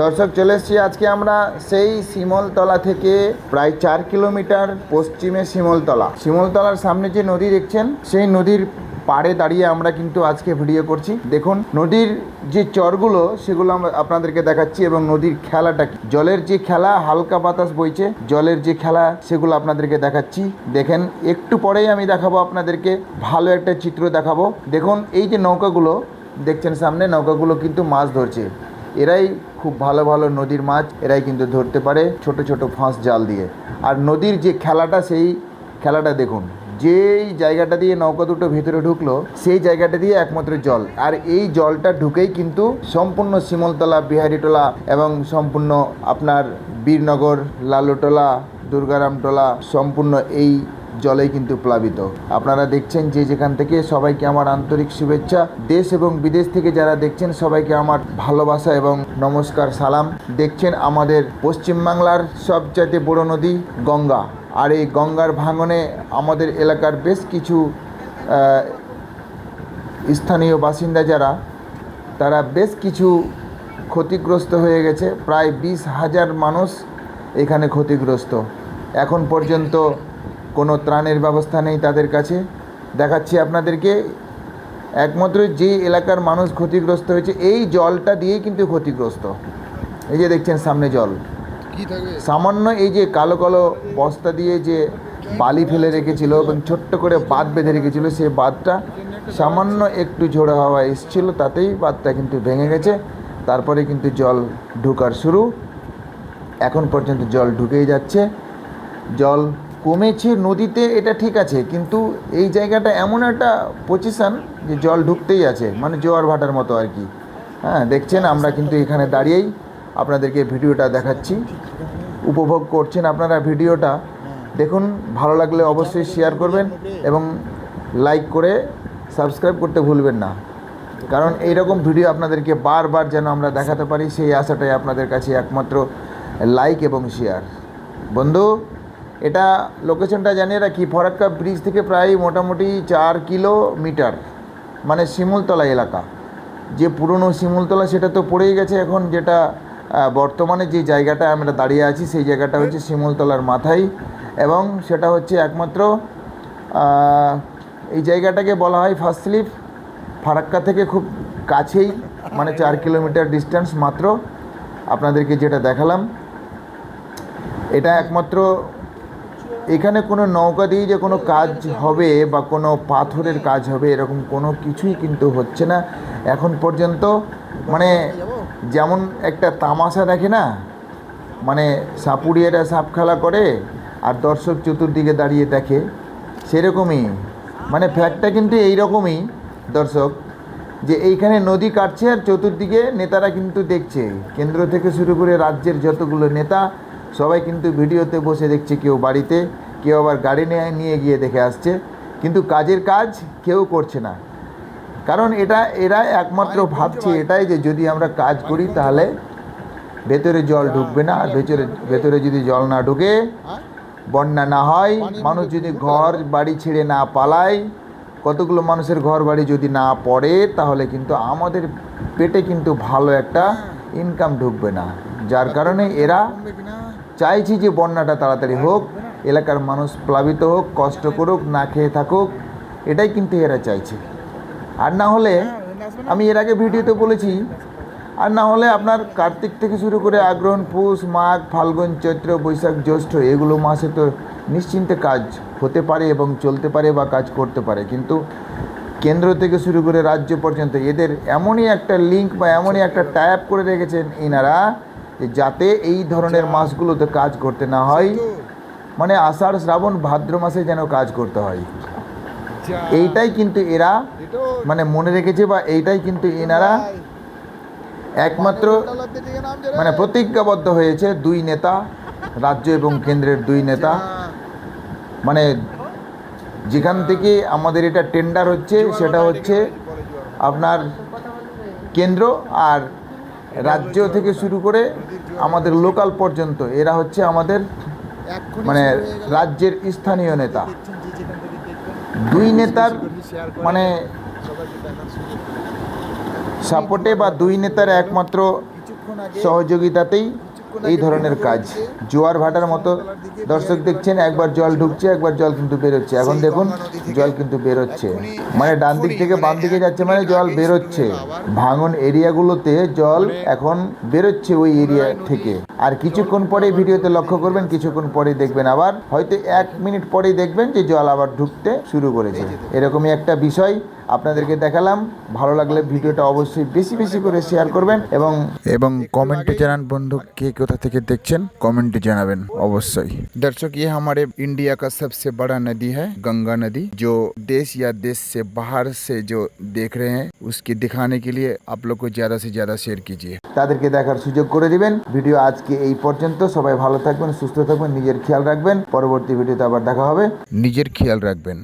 দর্শক চলে এসেছি আজকে আমরা সেই শিমলতলা থেকে প্রায় 4 কিলোমিটার পশ্চিমে শিমলতলার সামনে যে নদী দেখছেন সেই নদীর পাড়ে দাঁড়িয়ে আমরা কিন্তু আজকে ভিডিও করছি। দেখুন নদীর যে চরগুলো সেগুলো আমরা আপনাদেরকে দেখাচ্ছি এবং নদীর খেলাটা কি, জলের যে খেলা, হালকা বাতাস বইছে, জলের যে খেলা সেগুলো আপনাদেরকে দেখাচ্ছি। দেখেন একটু পরেই আমি দেখাবো আপনাদেরকে, ভালো একটা চিত্র দেখাবো। দেখুন এই যে নৌকাগুলো দেখছেন সামনে, নৌকাগুলো কিন্তু মাছ ধরছে। এরাই খুব ভালো ভালো নদীর মাছ এরাই কিন্তু ধরতে পারে ছোট ছোট ফাঁস জাল দিয়ে। আর নদীর যে খেলাটা, সেই খেলাটা দেখুন, যেই জায়গাটা দিয়ে নৌকা দুটো ভেতরে ঢুকলো সেই জায়গাটা দিয়ে একমাত্র জল, আর এই জলটা ঢুকেই কিন্তু সম্পূর্ণ শিমলতলা, বিহারীটোলা এবং সম্পূর্ণ আপনার বীরনগর, লালুটোলা, দুর্গারামটোলা সম্পূর্ণ এই জলেই কিন্তু প্লাবিত। আপনারা দেখছেন যে যেখান থেকে, সবাইকে আমার আন্তরিক শুভেচ্ছা। দেশ এবং বিদেশ থেকে যারা দেখছেন সবাইকে আমার ভালোবাসা এবং নমস্কার, সালাম। দেখছেন আমাদের পশ্চিমবাংলার সবচাইতে বড় নদী গঙ্গা, আর এই গঙ্গার ভাঙনে আমাদের এলাকার বেশ কিছু স্থানীয় বাসিন্দা যারা, তারা বেশ কিছু ক্ষতিগ্রস্ত হয়ে গেছে। প্রায় 20,000 মানুষ এখানে ক্ষতিগ্রস্ত। এখন পর্যন্ত কোনো ত্রাণের ব্যবস্থা নেই তাদের কাছে। দেখাচ্ছি আপনাদেরকে, একমাত্র যে এলাকার মানুষ ক্ষতিগ্রস্ত হয়েছে এই জলটা দিয়েই কিন্তু ক্ষতিগ্রস্ত। এই যে দেখছেন সামনে জল, সামান্য এই যে কালো কালো বস্তা দিয়ে যে বালি ফেলে রেখেছিল এবং ছোট্ট করে বাঁধ বেঁধে রেখেছিল, সেই বাঁধটা সামান্য একটু ঝোড়ো হাওয়া এসেছিল, তাতেই বাঁধটা কিন্তু ভেঙে গেছে। তারপরে কিন্তু জল ঢোকার শুরু। এখন পর্যন্ত জল ঢুকেই যাচ্ছে। জল কমেছে নদীতে, এটা ঠিক আছে, কিন্তু এই জায়গাটা এমন একটা পজিশান যে জল ঢুকতেই আছে, মানে জোয়ার ভাটার মতো আর কি। হ্যাঁ, দেখছেন আমরা কিন্তু এখানে দাঁড়িয়েই আপনাদেরকে ভিডিওটা দেখাচ্ছি, উপভোগ করছেন আপনারা ভিডিওটা। দেখুন, ভালো লাগলে অবশ্যই শেয়ার করবেন এবং লাইক করে সাবস্ক্রাইব করতে ভুলবেন না, কারণ এইরকম ভিডিও আপনাদেরকে বারবার যেন আমরা দেখাতে পারি, সেই আশাটাই আপনাদের কাছে একমাত্র লাইক এবং শেয়ার। বন্ধু, এটা লোকেশনটা জানিয়ে রাখি, ফরাক্কা ব্রিজ থেকে প্রায় মোটামুটি 4 কিলোমিটার, মানে শিমুলতলা এলাকা। যে পুরনো শিমুলতলা সেটা তো পড়েই গেছে। এখন যেটা বর্তমানে যে জায়গাটা আমরা দাঁড়িয়ে আছি সেই জায়গাটা হচ্ছে শিমুলতলার মাথায়, এবং সেটা হচ্ছে একমাত্র এই জায়গাটাকে বলা হয় ফার্স্ট স্লিপ। ফারাক্কা থেকে খুব কাছেই, মানে 4 কিলোমিটার ডিস্টেন্স মাত্র। আপনাদেরকে যেটা দেখালাম, এটা একমাত্র এখানে কোনো নৌকা দিয়ে যে কোনো কাজ হবে বা কোনো পাথরের কাজ হবে এরকম কোনো কিছুই কিন্তু হচ্ছে না এখন পর্যন্ত। মানে যেমন একটা তামাশা দেখে না, মানে সাপুড়িয়ারা সাপ খেলা করে আর দর্শক চতুর্দিকে দাঁড়িয়ে দেখে, সেরকমই মানে ফ্যাক্টটা কিন্তু এইরকমই দর্শক, যে এইখানে নদী কাটছে আর চতুর্দিকে নেতারা কিন্তু দেখছে। কেন্দ্র থেকে শুরু করে রাজ্যের যতগুলো নেতা সবাই কিন্তু ভিডিওতে বসে দেখছে, কেউ বাড়িতে, কেউ আবার গাড়ি নিয়ে গিয়ে দেখে আসছে, কিন্তু কাজের কাজ কেউ করছে না। কারণ এরা একমাত্র ভাবছে এটাই যে যদি আমরা কাজ করি তাহলে ভেতরে জল ঢুকবে না, আর ভেতরে যদি জল না ঢুকে, বন্যা না হয়, মানুষ যদি ঘর বাড়ি ছেড়ে না পালায়, কতগুলো মানুষের ঘর বাড়ি যদি না পড়ে, তাহলে কিন্তু আমাদের পেটে কিন্তু ভালো একটা ইনকাম ঢুকবে না। যার কারণে এরা চাইছি যে বন্যাটা তাড়াতাড়ি হোক, এলাকার মানুষ প্লাবিত হোক, কষ্ট করুক, না খেয়ে থাকুক, এটাই কিন্তু এরা চাইছে। আর না হলে, আমি এর আগে ভিডিওতে বলেছি, আর না হলে আপনার কার্তিক থেকে শুরু করে আগ্রহণ, পৌষ, মাঘ, ফাল্গুন, চৈত্র, বৈশাখ, জ্যৈষ্ঠ এগুলো মাসে তো নিশ্চিন্তে কাজ হতে পারে এবং চলতে পারে বা কাজ করতে পারে। কিন্তু কেন্দ্র থেকে শুরু করে রাজ্য পর্যন্ত এদের এমনই একটা লিঙ্ক বা এমনই একটা টাইপ করে রেখেছেন এনারা, যাতে এই ধরনের মাসগুলোতে কাজ করতে না হয়, মানে আষাঢ়, শ্রাবণ, ভাদ্র মাসে যেন কাজ করতে হয়। এইটাই কিন্তু এরা মানে মনে রেখেছে, বা এইটাই কিন্তু এনারা একমাত্র মানে প্রতিজ্ঞাবদ্ধ হয়েছে। দুই নেতা, রাজ্য এবং কেন্দ্রের দুই নেতা, মানে যেখান থেকে আমাদের এটা টেন্ডার হচ্ছে সেটা হচ্ছে আপনার কেন্দ্র, আর রাজ্য থেকে শুরু করে আমাদের লোকাল পর্যন্ত এরা হচ্ছে আমাদের মানে রাজ্যের স্থানীয় নেতা। দুই নেতার মানে সাপোর্টে বা দুই নেতার একমাত্র সহযোগিতাতেই এই ধরনের কাজ। জোয়ার ভাটার মতো দর্শক দেখছেন, একবার জল ঢুকছে, একবার জল কিন্তু বেরোচ্ছে। এখন দেখুন জল কিন্তু বেরোচ্ছে, মানে ডান দিক থেকে বাম দিকে যাচ্ছে, মানে জল বেরোচ্ছে। ভাঙন এরিয়াগুলোতে জল এখন বেরোচ্ছে ওই এরিয়া থেকে। আর কিছুক্ষণ পরে ভিডিওতে লক্ষ্য করবেন, কিছুক্ষণ পরে দেখবেন আবার, হয়তো 1 মিনিট পরেই দেখবেন যে জল আবার ঢুকতে শুরু করেছে। এরকমই একটা বিষয় আপনাদেরকে দেখালাম। ভালো লাগলে ভিডিওটা অবশ্যই বেশি বেশি করে শেয়ার করবেন এবং কমেন্টে জানান বন্ধু কে কোথা থেকে দেখছেন, কमेंट জানাবেন অবশ্যই। दर्शक ये हमारे इंडिया का सबसे बड़ा नदी है गंगा नदी, जो देश या देश से बाहर से जो देख रहे हैं उसके दिखाने के लिए आप लोग को ज़्यादा से ज़्यादा शेयर कीजिए, তাদেরকে দেখার সুযোগ করে দিবেন। ভিডিও আজকে এই পর্যন্ত। সবাই ভালো থাকবেন, সুস্থ থাকবেন, নিজের খেয়াল রাখবেন। পরবর্তী ভিডিওতে আবার দেখা হবে। নিজের খেয়াল রাখবেন।